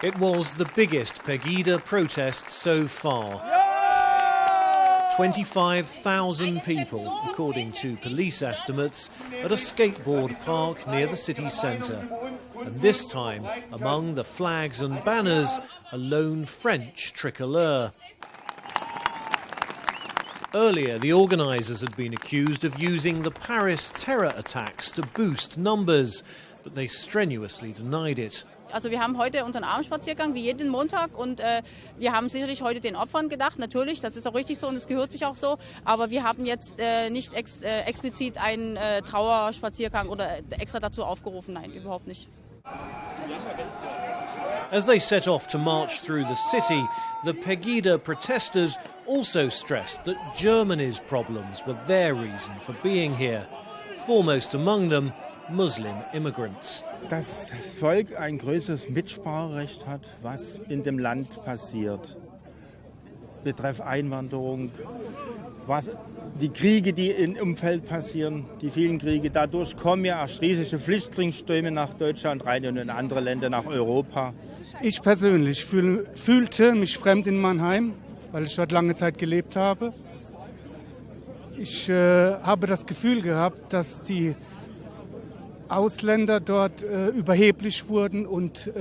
It was the biggest Pegida protest so far. 25,000 people, according to police estimates, at a skateboard park near the city centre. And this time, among the flags and banners, a lone French tricolour. Earlier, the organisers had been accused of using the Paris terror attacks to boost numbers, but they strenuously denied it. Also wir haben heute unseren Abendspaziergang wie jeden Montag und wir haben sicherlich heute den Opfern gedacht, natürlich, das ist auch richtig so und es gehört sich auch so, aber wir haben jetzt nicht explizit einen Trauerspaziergang oder extra dazu aufgerufen, nein, überhaupt nicht. As they set off to march through the city, the Pegida protesters also stressed that Germany's problems were their reason for being here, foremost among them Muslim immigrants. Dass das Volk ein größeres Mitspracherecht hat, was in dem Land passiert. Betreff Einwanderung, was die Kriege, die im Umfeld passieren, die vielen Kriege. Dadurch kommen ja auch riesige Flüchtlingsströme nach Deutschland rein und in andere Länder nach Europa. Ich persönlich fühlte mich fremd in Mannheim, weil ich dort lange Zeit gelebt habe. Ich habe das Gefühl gehabt, dass die Ausländer dort überheblich wurden und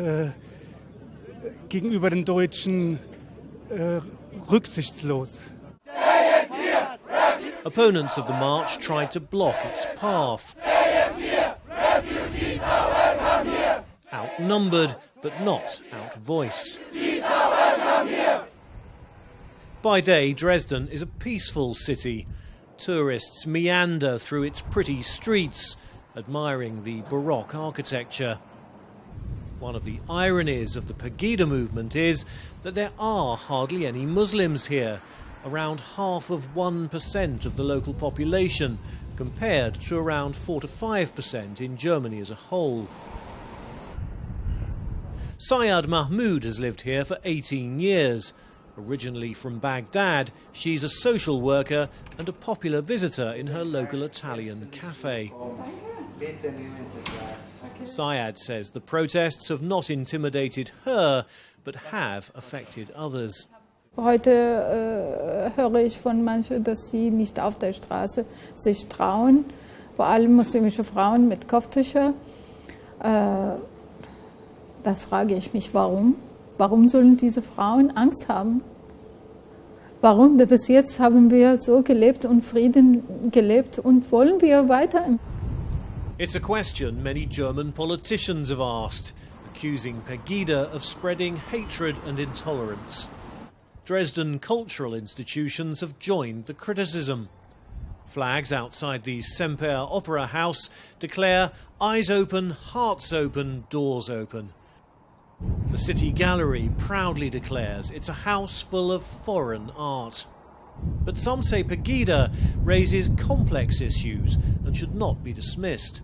gegenüber den Deutschen rücksichtslos. Opponents of the march tried to block its path. Outnumbered, but not outvoiced. By day, Dresden is a peaceful city. Tourists meander through its pretty streets, admiring the Baroque architecture. One of the ironies of the Pegida movement is that there are hardly any Muslims here, around 0.5% of the local population, compared to around 4 to 5% in Germany as a whole. Syed Mahmoud has lived here for 18 years. Originally from Baghdad, she's a social worker and a popular visitor in her local Italian cafe. Syed says the protests have not intimidated her, but have affected others. Heute höre ich von manchen, dass sie nicht auf der Straße sich trauen, vor allem muslimische Frauen mit Kopftüchern. Da frage ich mich, warum? Warum sollen diese Frauen Angst haben? Warum? Denn bis jetzt haben wir so gelebt und Frieden gelebt und wollen wir weiter? It's a question many German politicians have asked, accusing Pegida of spreading hatred and intolerance. Dresden cultural institutions have joined the criticism. Flags outside the Semper Opera House declare eyes open, hearts open, doors open. The City Gallery proudly declares it's a house full of foreign art. But some say Pegida raises complex issues and should not be dismissed.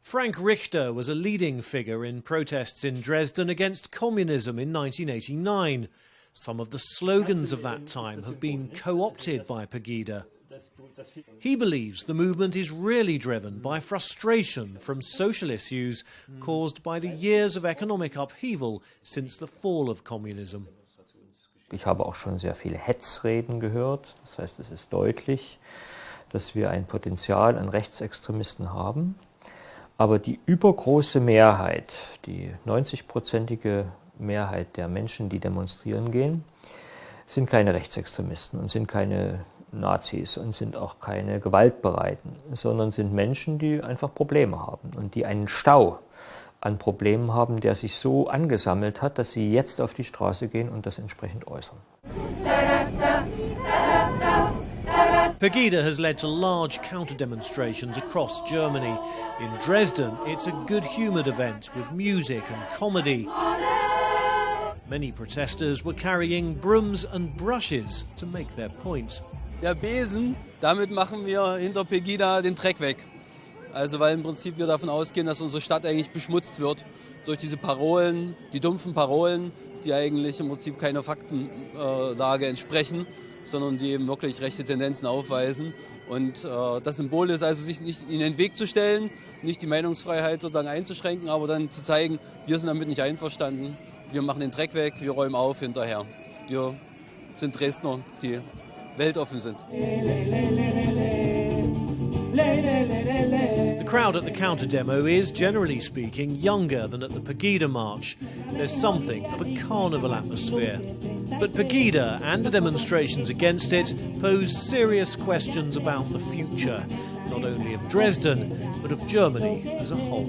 Frank Richter was a leading figure in protests in Dresden against communism in 1989. Some of the slogans of that time have been co-opted by Pegida. He believes the movement is really driven by frustration from social issues caused by the years of economic upheaval since the fall of communism. Ich habe auch schon sehr viele Hetzreden gehört. Das heißt, es ist deutlich, dass wir ein Potenzial an Rechtsextremisten haben. Aber die übergroße Mehrheit, die 90-prozentige Mehrheit der Menschen, die demonstrieren gehen, sind keine Rechtsextremisten und sind keine Nazis und sind auch keine Gewaltbereiten, sondern sind Menschen, die einfach Probleme haben und die einen Stau an Problemen haben, der sich so angesammelt hat, dass sie jetzt auf die Straße gehen und das entsprechend äußern. Pegida has led to large counter-demonstrations across Germany. In Dresden, it's a good-humoured event with music and comedy. Many protesters were carrying brooms and brushes to make their point. Der Besen, damit machen wir hinter Pegida den Dreck weg. Also weil im Prinzip wir davon ausgehen, dass unsere Stadt eigentlich beschmutzt wird durch diese Parolen, die dumpfen Parolen, die eigentlich im Prinzip keiner Faktenlage entsprechen, sondern die eben wirklich rechte Tendenzen aufweisen. Und das Symbol ist also, sich nicht in den Weg zu stellen, nicht die Meinungsfreiheit sozusagen einzuschränken, aber dann zu zeigen, wir sind damit nicht einverstanden, wir machen den Dreck weg, wir räumen auf hinterher. Wir sind Dresdner, die weltoffen sind. The crowd at the counter-demo is, generally speaking, younger than at the Pegida march. There's something of a carnival atmosphere. But Pegida and the demonstrations against it pose serious questions about the future, not only of Dresden, but of Germany as a whole.